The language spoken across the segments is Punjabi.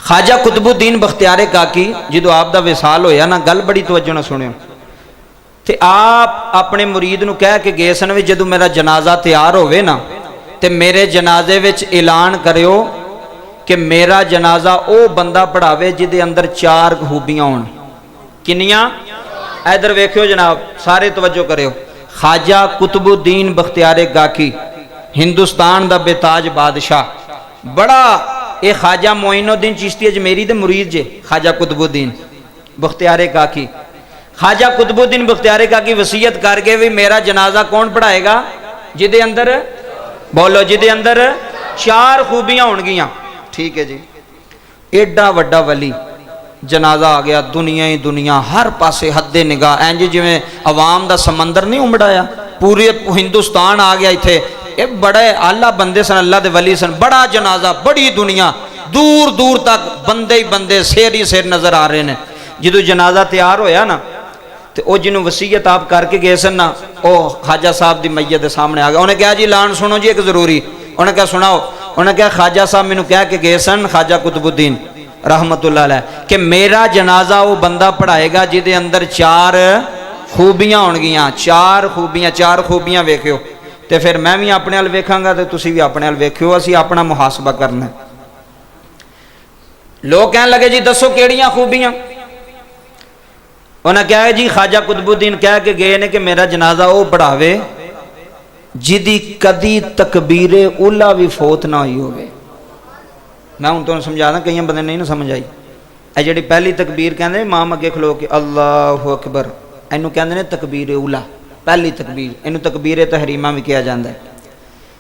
خواجہ قطبالدین بختیار کاکی جدو آپ دا وصال ہویا نا، گل بڑی توجہ نہ سنیو، تے آپ اپنے مرید نو کہہ کے گئے سن وی جدو میرا جنازہ تیار ہوئے نا تے میرے جنازے وچ اعلان کریو کہ میرا جنازہ او بندہ پڑھاوے جدے اندر 4 خوبیاں ہون۔ کنیاں؟ ادھر ویکھیو جناب، سارے توجہ کریو۔ خواجہ قطبالدین بختیار کاکی ہندوستان دا بے تاج بادشاہ، بڑا اے خواجہ معین الدین چشتی اجمیری دے مرید جے خواجہ قطبالدین بختیار کاکی۔ خواجہ قطبالدین بختیار کاکی وصیت کر کے بھی میرا جنازہ کون پڑھائے گا؟ جدے اندر بولو، جدے اندر 4 خوبیاں ہون گیاں۔ ٹھیک ہے جی، ایڈا وڈا ولی، جنازہ آ گیا، دنیا ہی دنیا، ہر پاسے حد نگاہ، اینج جویں عوام دا سمندر نہیں امڑایا، پورے ہندوستان آ گیا ایتھے، یہ بڑے اعلیٰ بندے سن، اللہ دے ولی سن، بڑا جنازہ، بڑی دنیا، دور دور تک بندے ہی بندے، سیر ہی سیر نظر آ رہے ہیں۔ جدو جنازہ تیار ہویا نا تو او جنہوں وصیت آپ کر کے گئے سن نا، او خواجہ صاحب دی میت دے سامنے آ گیا، انہیں کہا جی لان سنو جی ایک ضروری، انہیں کہا سناؤ، انہیں کہا خواجہ صاحب میں نے کہا کہ گئے سن خواجہ قطبالدین رحمت اللہ علیہ کہ میرا جنازہ وہ بندہ پڑھائے گا جدے اندر 4 خوبیاں ہون گیاں، 4 خوبیاں ویکھیو، تے پھر میں بھی اپنے حال ویکھاں گا تے تسی بھی اپنے حال ویکھیو، اسی اپنا محاسبہ کرنا ہے۔ لوگ کہنے لگے جی دسو کیڑیاں خوبیاں؟ انہاں کہا جی خواجہ قطبالدین کہہ کے گئے نے کہ میرا جنازہ وہ پڑھاوے جدی کدی تکبیر اولا بھی فوت نہ ہوئی ہوئے۔ میں ہوں تو سمجھا دا، کئی بندے نہیں سمجھ آئی، اے جڑی پہلی تکبیر کہندے امام اگے کھلو کے اللہ اکبر، اینو کہندے نے تکبیر اولا، پہلی تکبیر، اینو تکبیر تحریمہ بھی کیا جاندہ ہے۔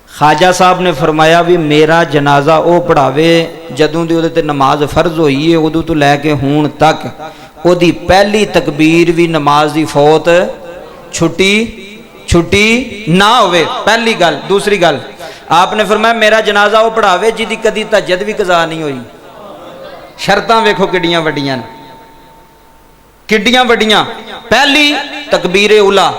خواجہ صاحب نے فرمایا بھی میرا جنازہ او پڑھاوے جدوں دی تے نماز فرض ہوئی ہے ادو تو لے کے ہون تک او دی پہلی تکبیر بھی نماز دی فوت چھٹی نہ ہوئے، پہلی گل۔ دوسری گل آپ نے فرمایا میرا جنازہ وہ پڑھاوے جدی کدی تہجد بھی قضا نہیں ہوئی۔ شرطاں ویکھو کڈیاں وڈیاں، کڈیاں وڈیاں۔ پہلی تکبیر اولا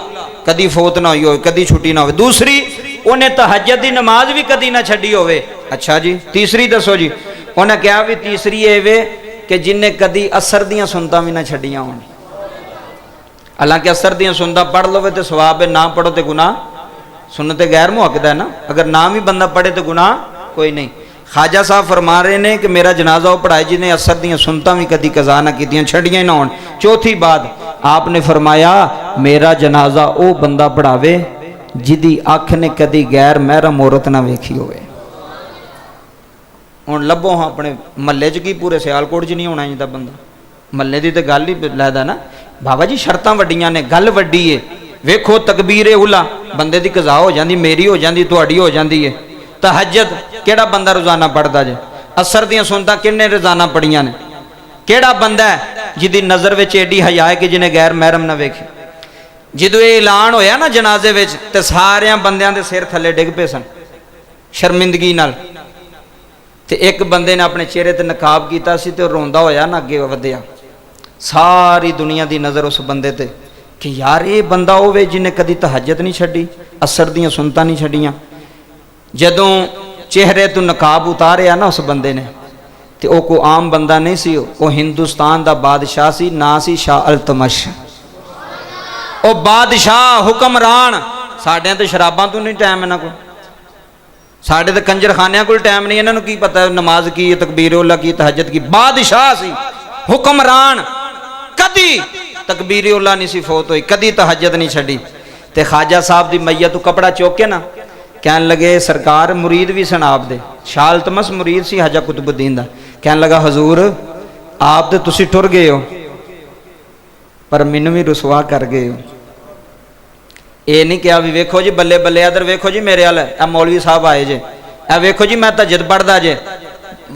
کدی فوت نہ ہوئی ہوئے، کدی چھٹی نہ ہوئے۔ دوسری انہیں تہجد دی نماز بھی کدی نہ چھڈی ہوئے۔ اچھا جی، تیسری دسو جی؟ انہیں کہا بھی تیسری اے وے کہ جن نے کدی اثر دیاں سنتاں بھی نہ چھڈیاں ہون۔ حالانکہ اثر دیاں سنتاں پڑھ لو تے ثواب ہے، نہ پڑھو تے گناہ، سنت غیر مؤکدہ ہے نا، اگر نام ہی بندہ پڑھے تو گناہ کوئی نہیں۔ خواجہ صاحب فرما رہے ہیں کہ میرا جنازہ وہ پڑھائے جنہیں اثر دیاں سنتاں بھی کدی قضا نہ کیتیاں، چھڑیاں نہ ہون۔ چوتھی بات آپ نے فرمایا میرا جنازہ وہ بندہ پڑھاوے جدی آنکھ نے کدی غیر محرم عورت نہ ویکھی ہوئے۔ ہن لبو ہاں اپنے محلے چ کی پورے سیالکوٹ چ نہیں ہونا جدا بندہ، محلے دی تے گل ہی لیدا نا بابا جی، شرطاں وڈیاں نے، گل وڈی ہے۔ ویکھو تکبیر اولا بندے دی قضا ہو جاندی، میری ہو جاندی، تہاڈی ہو جاندی ہے۔ تہجد کیڑا بندہ روزانہ پڑھدا جے؟ اثر دیاں سنتاں کنے روزانہ پڑھیاں نے؟ کیڑا بندہ ہے جدی نظر وچ ایڈی حیا ہے کہ جنہیں غیر محرم نہ ویکھے؟ جدو یہ اعلان ہویا نا جنازے وچ تے ساریاں بندیاں دے سر تھلے ڈگ پے سن شرمندگی نال، تے ایک بندے نے اپنے چہرے تے نقاب کیتا سی تے روندا ہویا نا اگے ودیا، ساری دنیا دی نظر اس بندے تے کہ یار یہ بندہ ہوئے جنہیں کدی تہجد نہیں چھڈی، اثر دیاں سنتاں نہیں چھڈیاں۔ جدوں چہرے تو نقاب اتاریا نا اس بندے نے تے او کو عام بندہ نہیں سی، او ہندوستان دا بادشاہ سی، نا سی شاہ التمش۔ او بادشاہ حکمران، ساڈے تے شراباں تو نہیں ٹائم انہاں کو، ساڈے تے کنجر خانیاں کول ٹائم نہیں، انہاں نوں کی پتہ نماز کی، تکبیر اولا کی، تہجد کی۔ بادشاہ سی، حکمران، کدی تکبیر اولا نہیں سی فوت ہوئی، کدی تہجد نہیں چھڈی۔ تے خواجہ صاحب دی میت تو کپڑا چوک کے نا کہن لگے سرکار، مرید بھی سن آپ دے، شاہ التمس مرید سی خواجہ قطبالدین دا، کہن لگا حضور آپ تے تسی ٹر گئے ہو پر مینوں بھی رسوا کر گئے ہو۔ اے نہیں کہا بھی ویکھو جی بلے بلے، ادھر ویکھو جی میرے حال اے مولوی صاحب آئے جے، اے ویکھو جی میں تہجد پڑھدا جے۔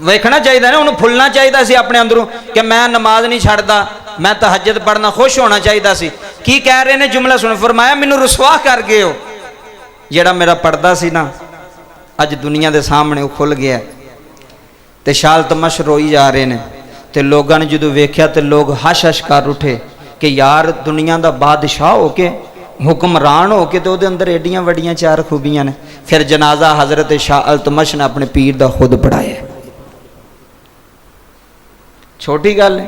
ویکھنا چاہیے نا، انہوں پھلنا چاہیے سی اپنے اندروں کہ میں نماز نہیں چھڑدا، میں تہجد پڑھنا، خوش ہونا چاہیے سی۔ کی کہہ رہے نے جملہ سن، فرمایا مینوں رسوا کر گئے ہو، جیڑا میرا پردہ سی نا اج دنیا دے سامنے وہ کھل گیا ہے۔ تے شاہ التمش روئی جا رہے نے، تے لوگاں نے جدو ویکھیا تے لوگ ہش ہش کر اٹھے کہ یار دنیا دا بادشاہ ہو کے، حکمران ہو کے تو دے اندر ایڈیاں وڈیاں 4 خوبیاں نے۔ پھر جنازہ حضرت شاہ التمش نے اپنے پیر دا خود پڑھایا۔ ਛੋਟੀ ਗੱਲ ਹੈ,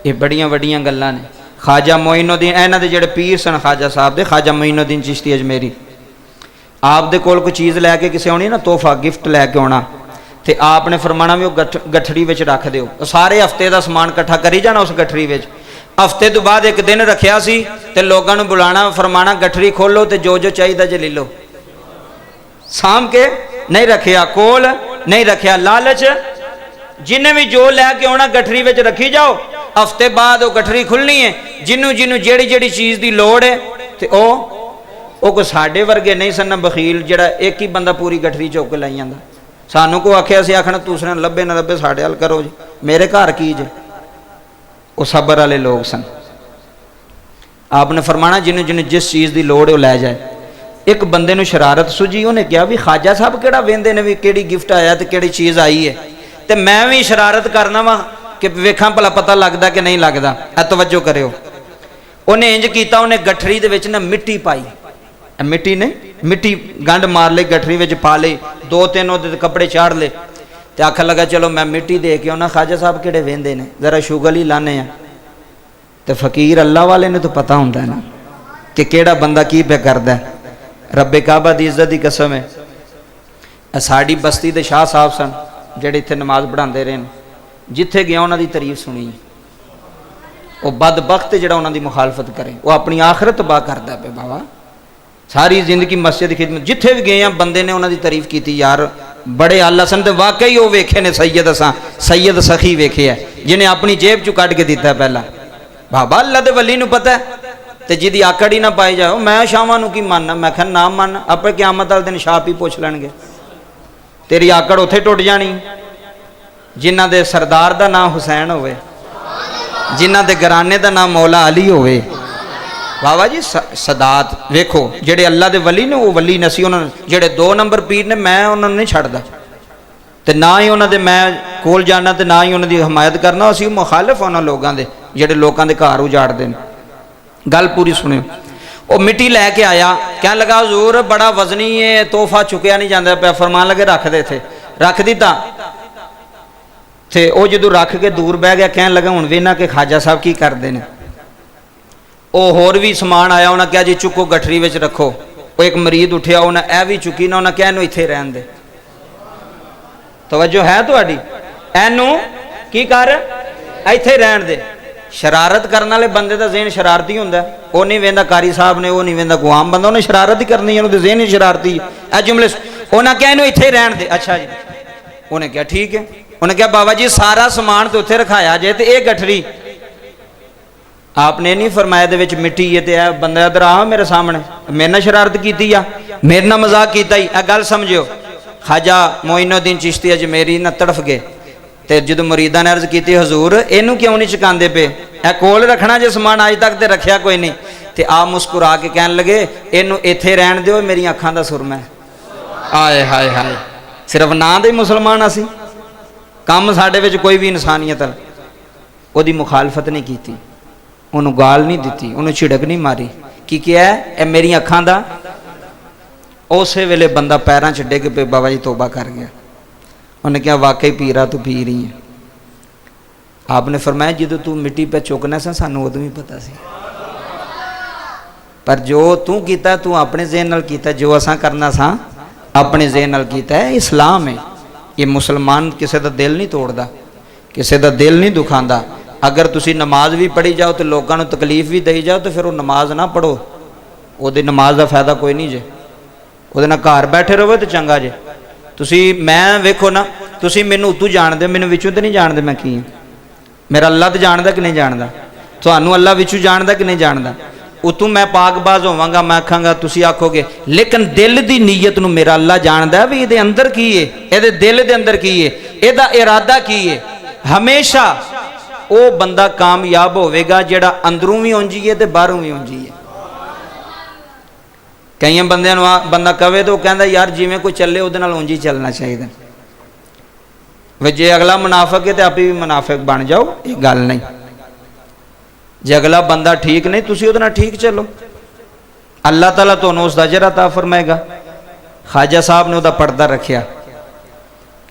ਇਹ ਬੜੀਆਂ ਵੱਡੀਆਂ ਗੱਲਾਂ ਨੇ। ਖਾਜਾ ਮੋਇਨੁਦੀਨ, ਇਹਨਾਂ ਦੇ ਜਿਹੜੇ ਪੀਰ ਸਨ ਖਾਜਾ ਸਾਹਿਬ ਦੇ, ਖਾਜਾ ਮੋਇਨੁਦੀਨ ਚਿਸ਼ਤੀ ਅਜਮੇਰੀ, ਆਪ ਦੇ ਕੋਲ ਕੋਈ ਚੀਜ਼ ਲੈ ਕੇ ਕਿਸੇ ਆਉਣੀ ਨਾ, ਤੋਹਫਾ ਗਿਫਟ ਲੈ ਕੇ ਆਉਣਾ, ਤੇ ਆਪ ਨੇ ਫਰਮਾਣਾ ਵੀ ਉਹ ਗਠੜੀ ਵਿੱਚ ਰੱਖ ਦਿਓ। ਸਾਰੇ ਹਫਤੇ ਦਾ ਸਮਾਨ ਇਕੱਠਾ ਕਰੀ ਜਾਣਾ ਉਸ ਗਠੜੀ ਵਿੱਚ। ਹਫਤੇ ਤੋਂ ਬਾਅਦ ਇੱਕ ਦਿਨ ਰੱਖਿਆ ਸੀ ਤੇ ਲੋਕਾਂ ਨੂੰ ਬੁਲਾਣਾ, ਫਰਮਾਣਾ ਗਠੜੀ ਖੋਲੋ ਤੇ ਜੋ ਜੋ ਚਾਹੀਦਾ ਜੇ ਲੈ ਲਓ। ਸਾਂਭ ਕੇ ਨਹੀਂ ਰੱਖਿਆ, ਕੋਲ ਨਹੀਂ ਰੱਖਿਆ, ਲਾਲਚ। ਜਿੰਨੇ ਵੀ ਜੋ ਲੈ ਕੇ ਆਉਣਾ ਗਠੜੀ ਵਿੱਚ ਰੱਖੀ ਜਾਓ। ਹਫਤੇ ਬਾਅਦ ਉਹ ਗਠੜੀ ਖੁੱਲਣੀ ਹੈ, ਜਿਹਨੂੰ ਜਿਹੜੀ ਜਿਹੜੀ ਚੀਜ਼ ਦੀ ਲੋੜ ਹੈ, ਤੇ ਉਹ ਕੋਈ ਸਾਡੇ ਵਰਗੇ ਨਹੀਂ ਸਨ ਬਖੀਲ ਜਿਹੜਾ ਇੱਕ ਹੀ ਬੰਦਾ ਪੂਰੀ ਗਠੜੀ ਚੁੱਕ ਕੇ ਲਾਈ ਜਾਂਦਾ। ਸਾਨੂੰ ਕੋ ਆਖਿਆ ਸੀ ਆਖਣਾ ਦੂਸਰੇ ਨੂੰ ਲੱਭੇ ਨਾ ਲੱਭੇ ਸਾਡੇ ਹੱਲ ਕਰੋ ਜੀ, ਮੇਰੇ ਘਰ ਕੀ ਜੇ। ਉਹ ਸਬਰ ਵਾਲੇ ਲੋਕ ਸਨ। ਆਪ ਨੇ ਫਰਮਾਣਾ ਜਿਹਨੂੰ ਜਿਸ ਚੀਜ਼ ਦੀ ਲੋੜ ਹੈ ਉਹ ਲੈ ਜਾਏ। ਇੱਕ ਬੰਦੇ ਨੂੰ ਸ਼ਰਾਰਤ ਸੁਝੀ, ਉਹਨੇ ਕਿਹਾ ਵੀ ਖਾਜਾ ਸਾਹਿਬ ਕਿਹੜਾ ਵੇਂਦੇ ਨੇ ਵੀ ਕਿਹੜੀ ਗਿਫਟ ਆਇਆ ਤੇ ਕਿਹੜੀ ਚੀਜ਼ ਆਈ ਹੈ, ਤੇ ਮੈਂ ਵੀ ਸ਼ਰਾਰਤ ਕਰਨਾ ਵਾ ਕਿ ਵੇਖਾਂ ਭਲਾ ਪਤਾ ਲੱਗਦਾ ਕਿ ਨਹੀਂ ਲੱਗਦਾ। ਇਹ ਤਵੱਜੋ ਕਰਿਓ। ਉਹਨੇ ਇੰਜ ਕੀਤਾ, ਉਹਨੇ ਗਠੜੀ ਦੇ ਵਿੱਚ ਨਾ ਮਿੱਟੀ ਪਾਈ, ਮਿੱਟੀ ਨੇ ਮਿੱਟੀ ਗੰਢ ਮਾਰ ਲਈ, ਗਠੜੀ ਵਿੱਚ ਪਾ ਲਈ, 2-3 ਉਹਦੇ ਕੱਪੜੇ ਚਾੜ ਲਏ, ਤੇ ਆਖਣ ਲੱਗਾ ਚਲੋ ਮੈਂ ਮਿੱਟੀ ਦੇ ਕੇ ਉਹਨਾਂ ਖਾਜਾ ਸਾਹਿਬ ਕਿਹੜੇ ਵੇਂਦੇ ਨੇ, ਜ਼ਰਾ ਸ਼ੁਗਲ ਹੀ ਲਾਣੇ ਆ। ਤੇ ਫਕੀਰ ਅੱਲਾ ਵਾਲੇ ਨੂੰ ਤਾਂ ਪਤਾ ਹੁੰਦਾ ਨਾ ਕਿ ਕਿਹੜਾ ਬੰਦਾ ਕੀ ਪਿਆ ਕਰਦਾ। ਰੱਬੇ ਕਾਬਾ ਦੀ ਇੱਜ਼ਤ ਦੀ ਕਸਮ ਹੈ, ਸਾਡੀ ਬਸਤੀ ਦੇ ਸ਼ਾਹ ਸਾਹਿਬ ਸਨ ਜਿਹੜੇ ਇੱਥੇ ਨਮਾਜ਼ ਪੜ੍ਹਾਉਂਦੇ ਰਹੇ ਨੇ, ਜਿੱਥੇ ਗਿਆ ਉਹਨਾਂ ਦੀ ਤਾਰੀਫ ਸੁਣੀ। ਉਹ ਬਦਬਖਤ ਜਿਹੜਾ ਉਹਨਾਂ ਦੀ ਮੁਖਾਲਫਤ ਕਰੇ, ਉਹ ਆਪਣੀ ਆਖਰਤ ਤਬਾਹ ਕਰਦਾ ਪਿਆ ਬਾਬਾ। ਸਾਰੀ ਜ਼ਿੰਦਗੀ ਮਸਜਿਦ ਦੀ ਖਿਦਮਤ, ਜਿੱਥੇ ਵੀ ਗਏ ਆ ਬੰਦੇ ਨੇ ਉਹਨਾਂ ਦੀ ਤਾਰੀਫ ਕੀਤੀ, ਯਾਰ ਬੜੇ ਆਲਾ ਸਨ। ਤੇ ਵਾਕਈ ਉਹ ਵੇਖੇ ਨੇ ਸੈयद, ਅਸਾਂ ਸੈयद ਸਖੀ ਵੇਖਿਆ ਜਿਹਨੇ ਆਪਣੀ ਜੇਬ ਚੋਂ ਕੱਢ ਕੇ ਦਿੱਤਾ ਪਹਿਲਾਂ। ਬਾਬਾ ਅੱਲਾ ਦੇ ਵਲੀ ਨੂੰ ਪਤਾ ਹੈ, ਤੇ ਜਿਹਦੀ ਆਕੜ ਹੀ ਨਾ ਪਾਈ ਜਾਓ। ਮੈਂ ਸ਼ਾਮਾਂ ਨੂੰ ਕੀ ਮੰਨਣਾ, ਮੈਂ ਕਿਹਾ ਨਾ ਮੰਨ, ਆਪੇ ਕਿਆਮਤ ਵਾਲੇ ਦਿਨ ਸ਼ਾਪ ਹੀ ਪੁੱਛ ਲੈਣਗੇ, ਤੇਰੀ ਆਕੜ ਉੱਥੇ ਟੁੱਟ ਜਾਣੀ। ਜਿਨ੍ਹਾਂ ਦੇ ਸਰਦਾਰ ਦਾ ਨਾਮ ਹੁਸੈਨ ਹੋਵੇ, ਜਿਨ੍ਹਾਂ ਦੇ ਘਰਾਣੇ ਦਾ ਨਾਮ ਮੌਲਾ ਅਲੀ ਹੋਵੇ। ਬਾਬਾ ਜੀ ਸਦਾਤ ਵੇਖੋ, ਜਿਹੜੇ ਅੱਲਾ ਦੇ ਵਲੀ ਨੇ ਉਹ ਵਲੀ ਨਸੀ, ਉਹਨਾਂ ਨੂੰ ਜਿਹੜੇ 2 ਨੰਬਰ ਪੀਰ ਨੇ ਮੈਂ ਉਹਨਾਂ ਨੂੰ ਨਹੀਂ ਛੱਡਦਾ, ਤੇ ਨਾ ਹੀ ਉਹਨਾਂ ਦੇ ਮੈਂ ਕੋਲ ਜਾਣਾ, ਤੇ ਨਾ ਹੀ ਉਹਨਾਂ ਦੀ ਹਮਾਇਤ ਕਰਨਾ। ਅਸੀਂ ਮੁਖਾਲਿਫ ਉਹਨਾਂ ਲੋਕਾਂ ਦੇ ਜਿਹੜੇ ਲੋਕਾਂ ਦੇ ਘਰ ਉਜਾੜਦੇ ਨੇ। ਗੱਲ ਪੂਰੀ ਸੁਣਿਓ। ਉਹ ਮਿੱਟੀ ਲੈ ਕੇ ਆਇਆ, ਕਹਿਣ ਲੱਗਾ ਹਜ਼ੂਰ ਬੜਾ ਵਜ਼ਨੀ ਹੈ, ਤੋਹਫਾ ਚੁੱਕਿਆ ਨਹੀਂ ਜਾਂਦਾ ਪਿਆ। ਫਰਮਾਨ ਲੱਗੇ ਰੱਖ ਦੇ ਇੱਥੇ। ਰੱਖ ਦਿੱਤਾ, ਤੇ ਉਹ ਜਦੋਂ ਰੱਖ ਕੇ ਦੂਰ ਬਹਿ ਗਿਆ, ਕਹਿਣ ਲੱਗਾ ਹੁਣ ਵੇਖਣਾ ਕਿ ਖਾਜਾ ਸਾਹਿਬ ਕੀ ਕਰਦੇ ਨੇ। ਉਹ ਹੋਰ ਵੀ ਸਮਾਨ ਆਇਆ, ਉਹਨਾਂ ਕਿਹਾ ਜੀ ਚੁੱਕੋ ਗਠੜੀ ਵਿੱਚ ਰੱਖੋ। ਉਹ ਇੱਕ ਮਰੀਦ ਉੱਠਿਆ, ਉਹਨੇ ਇਹ ਵੀ ਚੁੱਕੀ ਨਾ, ਉਹਨਾਂ ਕਿਹਾ ਇਹਨੂੰ ਇੱਥੇ ਰਹਿਣ ਦੇ। ਤਵੱਜੋ ਹੈ ਤੁਹਾਡੀ? ਇਹਨੂੰ ਕੀ ਕਰ, ਇੱਥੇ ਰਹਿਣ ਦੇ। ਸ਼ਰਾਰਤ ਕਰਨ ਵਾਲੇ ਬੰਦੇ ਦਾ ਜ਼ਿਹਨ ਸ਼ਰਾਰਤੀ ਹੁੰਦਾ। ਉਹ ਨਹੀਂ ਵੇਂਦਾ ਕਾਰੀ ਸਾਹਿਬ ਨੇ, ਉਹ ਨਹੀਂ ਵੇਂਦਾ ਕੋਈ ਆਮ ਬੰਦਾ, ਉਹਨੇ ਸ਼ਰਾਰਤ ਹੀ ਕਰਨੀ ਹੈ, ਉਹਦੇ ਜ਼ਿਹਨ ਹੀ ਸ਼ਰਾਰਤੀ। ਇਹ ਜੁਮਲੇ ਉਹਨਾਂ ਕਿਹਾ ਇਹਨੂੰ ਇੱਥੇ ਰਹਿਣ ਦੇ। ਅੱਛਾ ਜੀ, ਉਹਨੇ ਕਿਹਾ ਠੀਕ ਹੈ। ਉਹਨੇ ਕਿਹਾ ਬਾਬਾ ਜੀ ਸਾਰਾ ਸਮਾਨ ਤੇ ਉੱਥੇ ਰਖਾਇਆ ਜੇ, ਤੇ ਇਹ ਗਠੜੀ आपने नहीं फरमाया दे विच मिट्टी है, तो यह बंदा इधर आ मेरे सामने, मेरे नाल शरारत की आ, मेरे नाल मजाक किया। यह गल समझो। खाजा मोइनुद्दीन चिश्ती अजमेरी ना तड़फ गए, तो जो मुरीदा ने अर्ज की हजूर इनू क्यों नहीं चुकाते पे, यह कोल रखना जो समान अज तक तो रखा कोई नहीं। तो आ मुस्कुरा के कह लगे इनू इत्थे रहन दो, मेरी अखां दा सुरमा है। आए हाय हाय, सिर्फ ना दे मुसलमान असी, काम साडे विच कोई भी इंसानियत ओदी मुखालफत नहीं की, उन्होंने गाल नहीं दी, उन्होंने झिड़क नहीं मारी कि क्या है मेरी अखां दा। उस वेले बंदा पैरों च डिग पे बाबा जी तौबा कर गया। उन्हें कहा वाकई पीरा तू पी रही है। आपने फरमाया जो तू मिट्टी पे चुकना सा सानू उदों भी पता सी, पर जो तू कीता तू अपने ज़हन नाल कीता, जो असां करना सा अपने ज़हन नाल कीता है। इस्लाम है ये, मुसलमान किसी का दिल नहीं तोड़ता, किसी का दिल नहीं दुखांदा। अगर तुसी नमाज भी पढ़ी जाओ तो लोगों को तकलीफ भी दई जाओ तो फिर वो नमाज ना पढ़ो, वो नमाज का फायदा कोई नहीं जे, वो घर बैठे रहो तो चंगा जे। तुसी मैं वेखो ना, तुसी मैनू उतों जानते, मैनू विचों तो नहीं जानते मैं की, मेरा अल्लाह तो जानता कि नहीं जानता, तुहानू अल्लाह विचों जानता कि नहीं जानता। उतों मैं पाकबाज होवांगा, मैं आखांगा तुसी आखोगे, लेकिन दिल की नीयत नू मेरा अल्लाह जानता है भी ये अंदर की है, ये दिल के अंदर की है, यदा इरादा की है। हमेशा वो बंदा कामयाब होवेगा जिहड़ा अंदरों भी उंजी है तो बाहरों भी उंजी है। कई बंदे बंदा कवे तो कहता यार जिवें कोई चले उहदे नाल उंजी चलना चाहिए, वे जे अगला मुनाफिक है तो आप भी मुनाफिक बन जाओ, ये गल नहीं। जे अगला बंदा ठीक नहीं तुसीं उहदे नाल ठीक चलो, अल्लाह ताला तुहानूं उसदा अजर अता फरमाएगा। खाजा साहब ने उहदा पर्दा रखिया।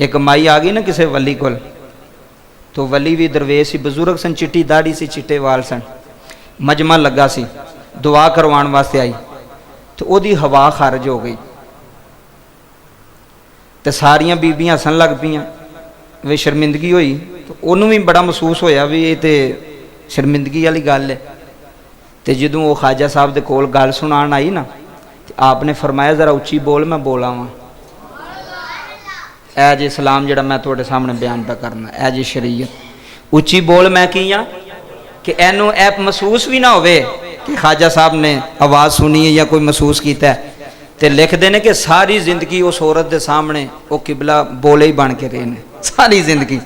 एक माई आ गई ना किसी वली कोल, تو ولی بھی درویش سی بزرگ سن چٹی داڑھی سی چٹے وال سن مجمع لگا سی دعا کروان واسطے آئی تو او دی ہوا خارج ہو گئی تے ساریاں بیبیاں ہسن لگ پیاں وہ شرمندگی ہوئی تو انہوں بھی بڑا محسوس ہویا بھی یہ تے شرمندگی والی گل ہے تے جدوں وہ خواجہ صاحب دے کول گل سنان آئی نا تے آپ نے فرمایا ذرا اچھی بول میں بولا ہاں اے جی اسلام جڑا میں تواڈے سامنے بیان پہ کرنا اے جی شریعت اچھی بول میں کیاں کہ اینو ایپ محسوس بھی نہ ہوئے کہ خواجہ صاحب نے آواز سنی ہے یا کوئی محسوس کیتا ہے تے لکھ دینے کہ ساری زندگی اس عورت دے سامنے وہ قبلہ بولے ہی بن کے رہنے ساری زندگی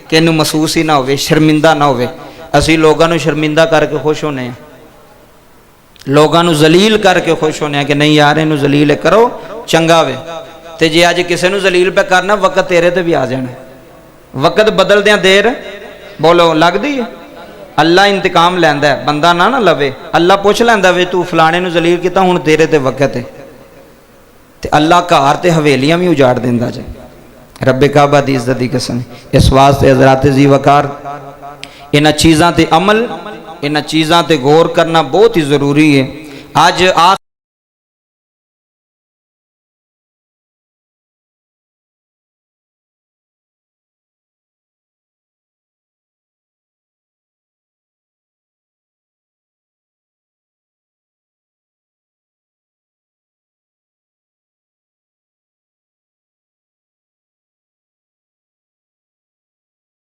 کہ انہوں محسوس ہی نہ ہوئے شرمندہ نہ ہوئے اسی لوگاں شرمندہ کر کے خوش ہونے ہیں لوگاں ذلیل کر کے خوش ہونے ہیں کہ نہیں یار انہوں ذلیل کرو چنگا وے تے جی آج کسے نو ذلیل پہ کرنا وقت تیرے تے بھی آ جانا وقت بدل دیاں دیر بولو لگ دی ہے اللہ انتقام لیندا ہے بندہ نہ لوے اللہ پوچھ لیندا وے تو فلانے نو ذلیل کیتا ہن تیرے تے وقت ہے تے اللہ گھر تے حویلیاں بھی اجاڑ دیندا جے رب کعبہ دی عزت دی قسم اس واسطے حضرات ذی وقار انہاں چیزاں تے عمل انہاں چیزاں تے غور کرنا بہت ہی ضروری ہے آج